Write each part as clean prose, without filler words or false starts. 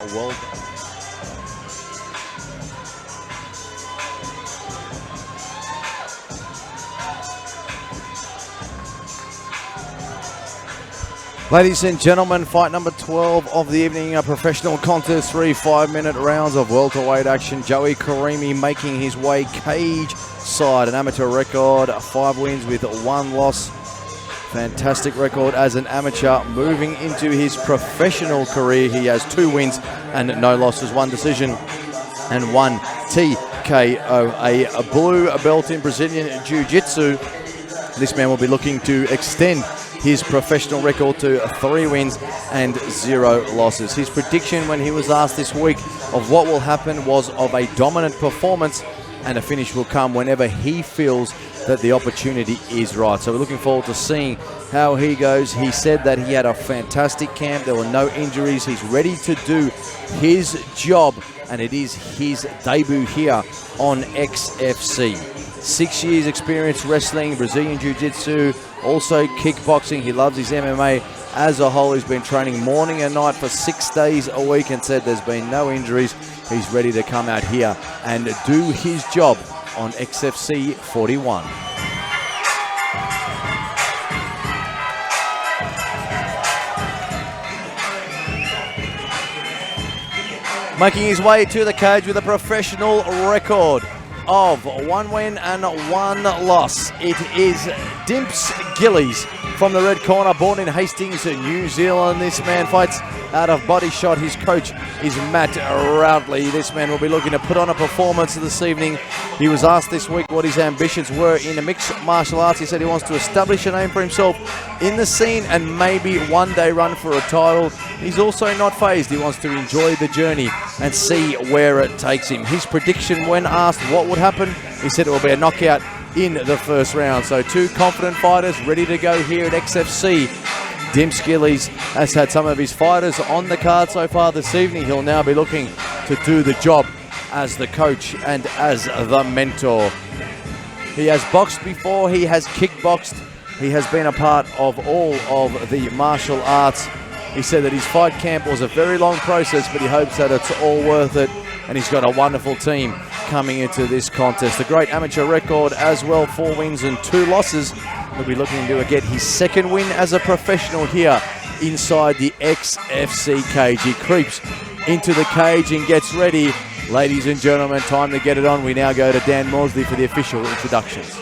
Well, ladies and gentlemen, fight number 12 of the evening, a professional contest, 3 5-minute rounds of welterweight action. Joey Karimi making his way cage side, an amateur record, 5 wins with 1 loss. Fantastic record as an amateur. Moving into his professional career, he has 2 wins and no losses, 1 decision and 1 TKO. A blue belt in Brazilian Jiu-Jitsu. This man will be looking to extend his professional record to 3 wins and 0 losses. His prediction when he was asked this week of what will happen was of a dominant performance, and a finish will come whenever he feels that the opportunity is right. So we're looking forward to seeing how he goes. He said that he had a fantastic camp. There were no injuries. He's ready to do his job, and it is his debut here on XFC. 6 years experience wrestling, Brazilian Jiu-Jitsu, also kickboxing. He loves his MMA as a whole. He's been training morning and night for 6 days a week and said there's been no injuries. He's ready to come out here and do his job on XFC41. Making his way to the cage with a professional record of 1 win and 1 loss. It is Dimps Gillies from the red corner, born in Hastings, New Zealand. This man fights out of Body Shot. His coach is Matt Roudley. This man will be looking to put on a performance this evening. He was asked this week what his ambitions were in the mixed martial arts. He said he wants to establish a name for himself in the scene and maybe one day run for a title. He's also not phased. He wants to enjoy the journey and see where it takes him. His prediction when asked what would happen, he said it will be a knockout in the first round. So 2 confident fighters ready to go here at XFC. Dimps Gillies has had some of his fighters on the card so far this evening. He'll now be looking to do the job as the coach and as the mentor. He has boxed before, he has kickboxed, he has been a part of all of the martial arts. He said that his fight camp was a very long process, but he hopes that it's all worth it, and he's got a wonderful team coming into this contest. A great amateur record as well, 4 wins and 2 losses. He'll be looking to get his 2nd win as a professional here inside the XFC cage. He creeps into the cage and gets ready. Ladies and gentlemen, time to get it on. We now go to Dan Maudsley for the official introductions.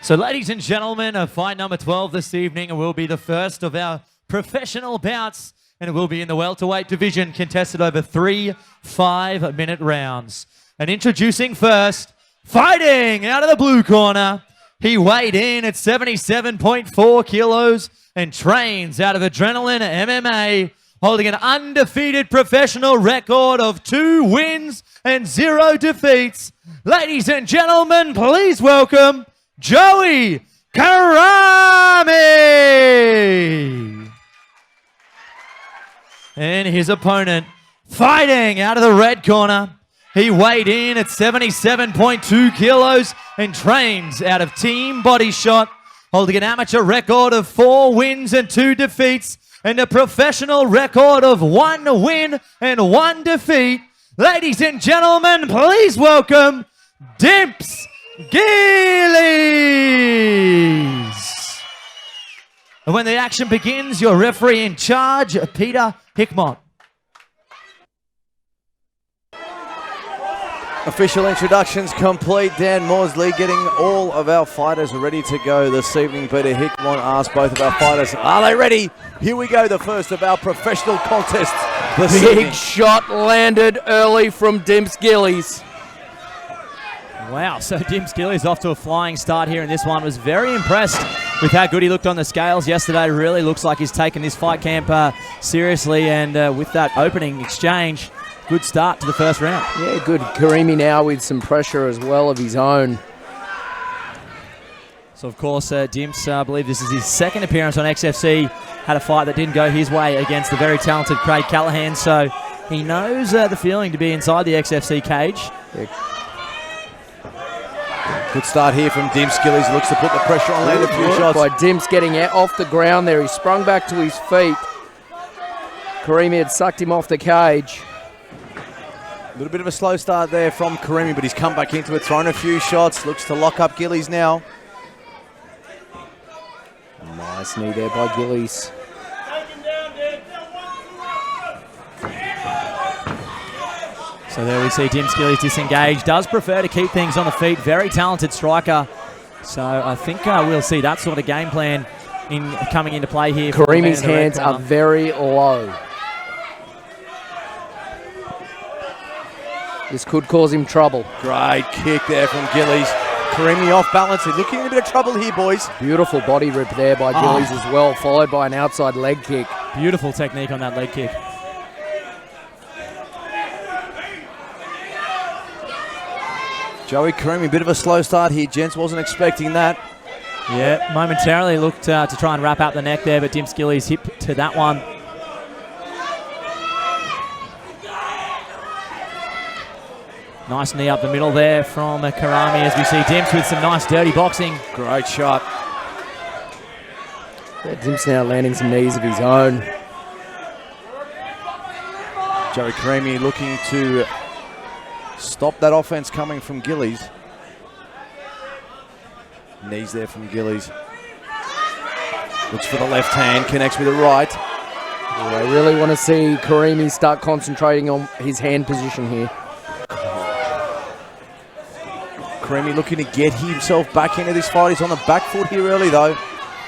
So ladies and gentlemen, fight number 12 this evening will be the first of our professional bouts, and it will be in the welterweight division, contested over 3 5-minute rounds. And introducing first, fighting out of the blue corner, he weighed in at 77.4 kilos and trains out of Adrenaline MMA, holding an undefeated professional record of 2 wins and 0 defeats. Ladies and gentlemen, please welcome Joey Karimi. And his opponent, fighting out of the red corner, he weighed in at 77.2 kilos and trains out of Team Body Shot, holding an amateur record of 4 wins and 2 defeats and a professional record of 1 win and 1 defeat. Ladies and gentlemen, please welcome Dimps Gillies. And when the action begins, your referee in charge, Peter Hickmott. Official introductions complete. Dan Maudsley getting all of our fighters ready to go this evening. Peter Hickmott asked both of our fighters, are they ready? Here we go, the first of our professional contests this evening. Big shot landed early from Dimps Gillies. Wow, so Dimps Gillies off to a flying start here in this one. Was very impressed with how good he looked on the scales yesterday. Really looks like he's taken this fight camp seriously, and with that opening exchange, good start to the first round. Yeah, good. Karimi now with some pressure as well of his own. So, of course, Dimps, I believe this is his 2nd appearance on XFC. Had a fight that didn't go his way against the very talented Craig Callahan, so he knows the feeling to be inside the XFC cage. Yeah. Good start here from Dimps Gillies. Looks to put the pressure on, land a few shots. By Dimps getting out off the ground there. He sprung back to his feet. Karimi had sucked him off the cage. A little bit of a slow start there from Karimi, but he's come back into it, thrown a few shots, looks to lock up Gillies now. Nice knee there by Gillies. So there we see Gillies disengaged. Does prefer to keep things on the feet. Very talented striker. So I think we'll see that sort of game plan coming into play here. Karimi's hands are very low. This could cause him trouble. Great kick there from Gillies. Karimi off balance. He's looking in a bit of trouble here, boys. Beautiful body rip there by Gillies as well, followed by an outside leg kick. Beautiful technique on that leg kick. Joey Karimi, bit of a slow start here, gents. Wasn't expecting that. Yeah, momentarily looked to try and wrap up the neck there, but Gillies hip to that one. Nice knee up the middle there from Karimi as we see Dimps with some nice dirty boxing. Great shot. Yeah, Dimps now landing some knees of his own. Joey Karimi looking to stop that offense coming from Gillies. Knees there from Gillies. Looks for the left hand, connects with the right. Yeah, I really want to see Karimi start concentrating on his hand position here. Karimi looking to get himself back into this fight. He's on the back foot here early though.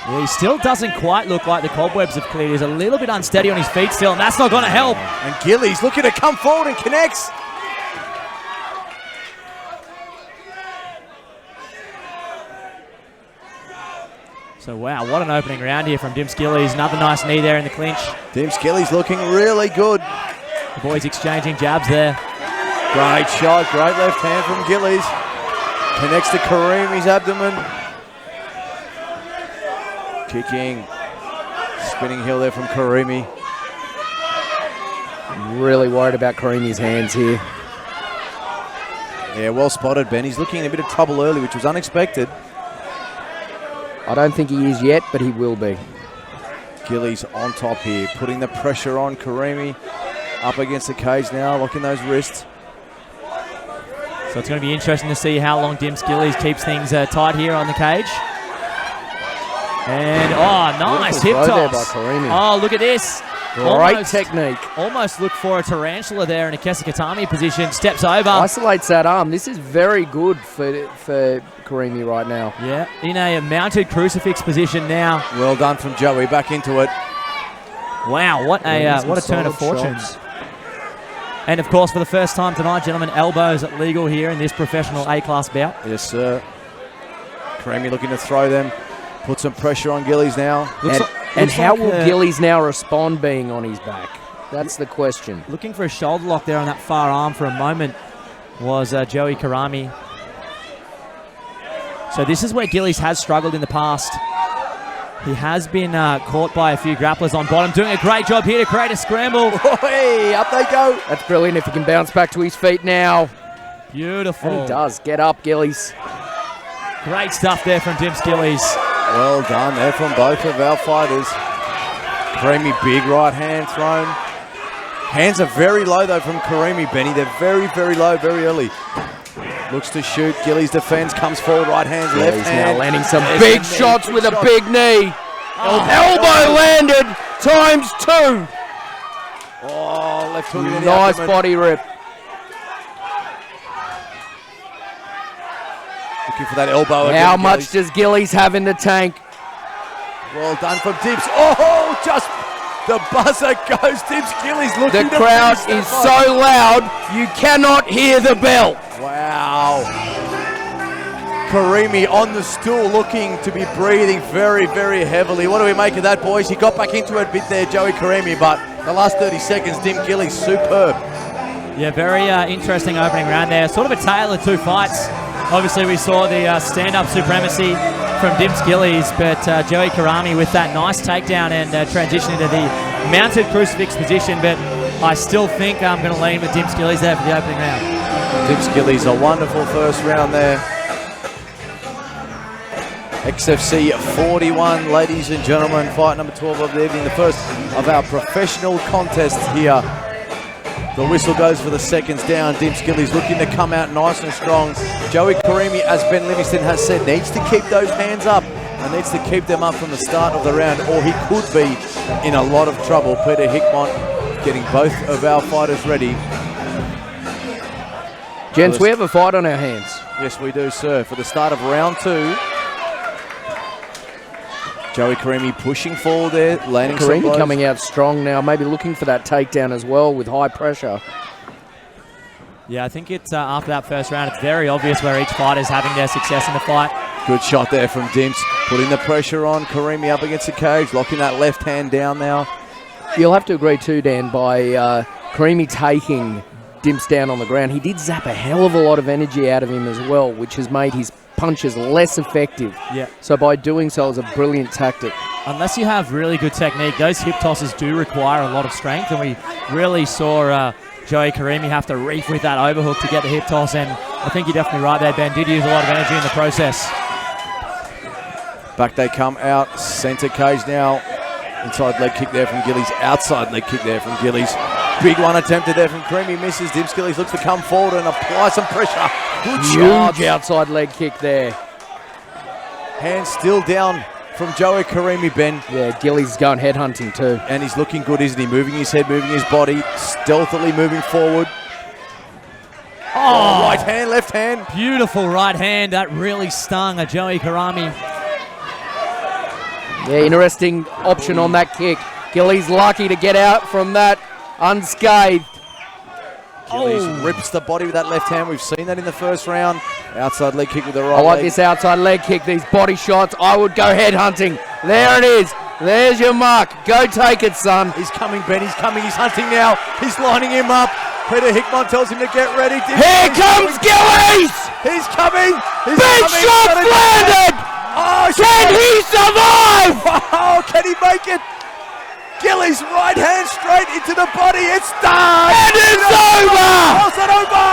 Yeah, he still doesn't quite look like the cobwebs have cleared. He's a little bit unsteady on his feet still, and that's not going to help. And Gillies looking to come forward and connects. So wow, what an opening round here from Gillies. Another nice knee there in the clinch. Gillies looking really good. The boys exchanging jabs there. Great shot, great left hand from Gillies. Connects to Karimi's abdomen. Kicking. Spinning heel there from Karimi. Really worried about Karimi's hands here. Yeah, well spotted, Ben. He's looking in a bit of trouble early, which was unexpected. I don't think he is yet, but he will be. Gillies on top here, putting the pressure on Karimi. Up against the cage now, locking those wrists. So it's going to be interesting to see how long Gillies keeps things tight here on the cage. And, nice hip toss. Oh, look at this. Great technique. Almost looked for a tarantula there in a Kesikatami position. Steps over. Isolates that arm. This is very good for Karimi right now. Yeah, in a mounted crucifix position now. Well done from Joey. Back into it. Wow, what a turn of fortunes. Shots. And of course, for the first time tonight, gentlemen, elbows legal here in this professional A-class bout. Yes, sir. Karimi looking to throw them. Put some pressure on Gillies now. And how will Gillies now respond being on his back? That's the question. Looking for a shoulder lock there on that far arm for a moment was Joey Karimi. So this is where Gillies has struggled in the past. He has been caught by a few grapplers on bottom, doing a great job here to create a scramble. Hey, up they go. That's brilliant if he can bounce back to his feet now. Beautiful. And he does. Get up, Gillies. Great stuff there from Gillies. Well done there from both of our fighters. Karimi, big right hand thrown. Hands are very low though from Karimi, Benny. They're very, very low, very early. Looks to shoot. Gillies defends, comes forward, right hand, left hand. Now landing some big shots with a big knee. Elbow landed, ×2. Oh, left hook into the Nice abdomen. body rip. Looking for that elbow again. How much does Gillies have in the tank? Well done from Dibbs. Oh, just the buzzer goes. Dibbs Gillies looking The crowd is so loud, you cannot hear the bell. Wow. Karimi on the stool looking to be breathing very, very heavily. What do we make of that, boys? He got back into it a bit there, Joey Karimi, but the last 30 seconds, Dim Gillies, superb. Yeah, very interesting opening round there. Sort of a tale of two fights. Obviously, we saw the stand-up supremacy from Dimps Gillies, but Joey Karimi with that nice takedown and transition into the mounted crucifix position, but I still think I'm going to lean with Dimps Gillies there for the opening round. Dimps Gillies, a wonderful first round there. XFC41, ladies and gentlemen, fight number 12 of the evening, the first of our professional contests here. The whistle goes for the seconds down. Dimps Gillies looking to come out nice and strong. Joey Karimi, as Ben Livingston has said, needs to keep those hands up and needs to keep them up from the start of the round, or he could be in a lot of trouble. Peter Hickmont getting both of our fighters ready. Gents, we have a fight on our hands. Yes, we do, sir. For the start of round 2. Joey Karimi pushing forward there, landing some blows. Karimi coming out strong now, maybe looking for that takedown as well with high pressure. Yeah, I think it's after that first round, it's very obvious where each fighter is having their success in the fight. Good shot there from Dimps, putting the pressure on. Karimi up against the cage, locking that left hand down now. You'll have to agree too, Dan, by Karimi taking Dimps down on the ground. He did zap a hell of a lot of energy out of him as well, which has made his punches less effective. Yeah. So by doing so, it's a brilliant tactic. Unless you have really good technique, those hip tosses do require a lot of strength, and we really saw Joey Karimi have to reef with that overhook to get the hip toss, and I think you're definitely right there, Ben. Did use a lot of energy in the process. Back they come out, centre cage now. Inside leg kick there from Gillies, outside leg kick there from Gillies. Big one attempted there from Karimi, misses. Dimps Gillies looks to come forward and apply some pressure. Good shot. Huge outside leg kick there. Hands still down from Joey Karimi, Ben. Yeah, Gillies going headhunting too. And he's looking good, isn't he? Moving his head, moving his body, stealthily moving forward. Oh, right hand, left hand. Beautiful right hand. That really stung a Joey Karimi. Yeah, interesting option on that kick. Gillies lucky to get out from that unscathed. Gillies rips the body with that left hand. We've seen that in the first round. Outside leg kick with the right I like leg. this outside leg kick, these body shots. I would go headhunting. There it is. There's your mark. Go take it, son. He's coming, Ben. He's coming. He's hunting now. He's lining him up. Peter Hickmont tells him to get ready. Here comes Gillies! He's coming. He's Big coming. shot landed! Oh, Can he survive? Oh, can he make it? Gillies right hand straight into the body. It's done. And it's over! It's over!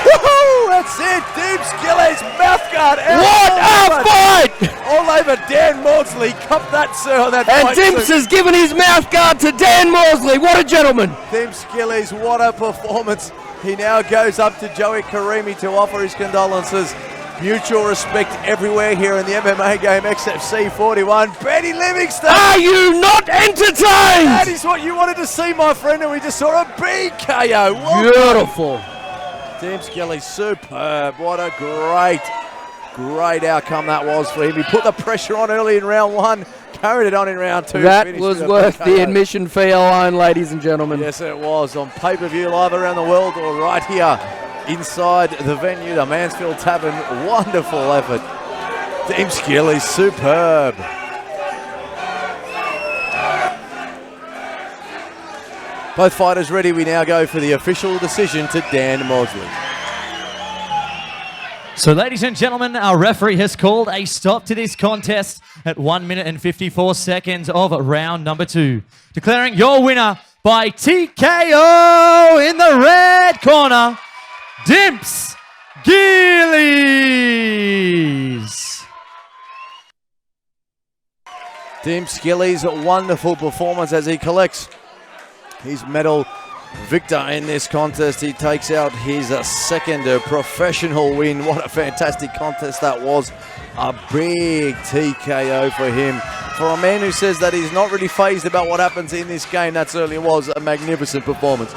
Woohoo! That's it. Dimps Gillies mouthguard. What a fight! All over Dan Maudsley. Cup that, sir. On that And fight Dimps suit. has given his mouthguard to Dan Maudsley. What a gentleman. Dimps Gillies, what a performance. He now goes up to Joey Karimi to offer his condolences. Mutual respect everywhere here in the MMA game, XFC41. Benny Livingston! Are you not entertained? That is what you wanted to see, my friend, and we just saw a big KO. Well Beautiful. Dimps Gillies, superb. What a great outcome that was for him. He put the pressure on early in round 1, carried it on in round 2. That was worth the admission fee alone, ladies and gentlemen. Yes, it was. On pay-per-view live around the world or right here inside the venue, the Mansfield Tavern. Wonderful effort. Dimps Gillies, superb. Both fighters ready. We now go for the official decision to Dan Maudsley. So, ladies and gentlemen, our referee has called a stop to this contest at 1 minute and 54 seconds of round number 2. Declaring your winner by TKO in the red corner, Dimps Gillies. Dimps Gillies, a wonderful performance as he collects his medal victor in this contest. He takes out his second professional win. What a fantastic contest that was. A big TKO for him. For a man who says that he's not really fazed about what happens in this game, that certainly was a magnificent performance.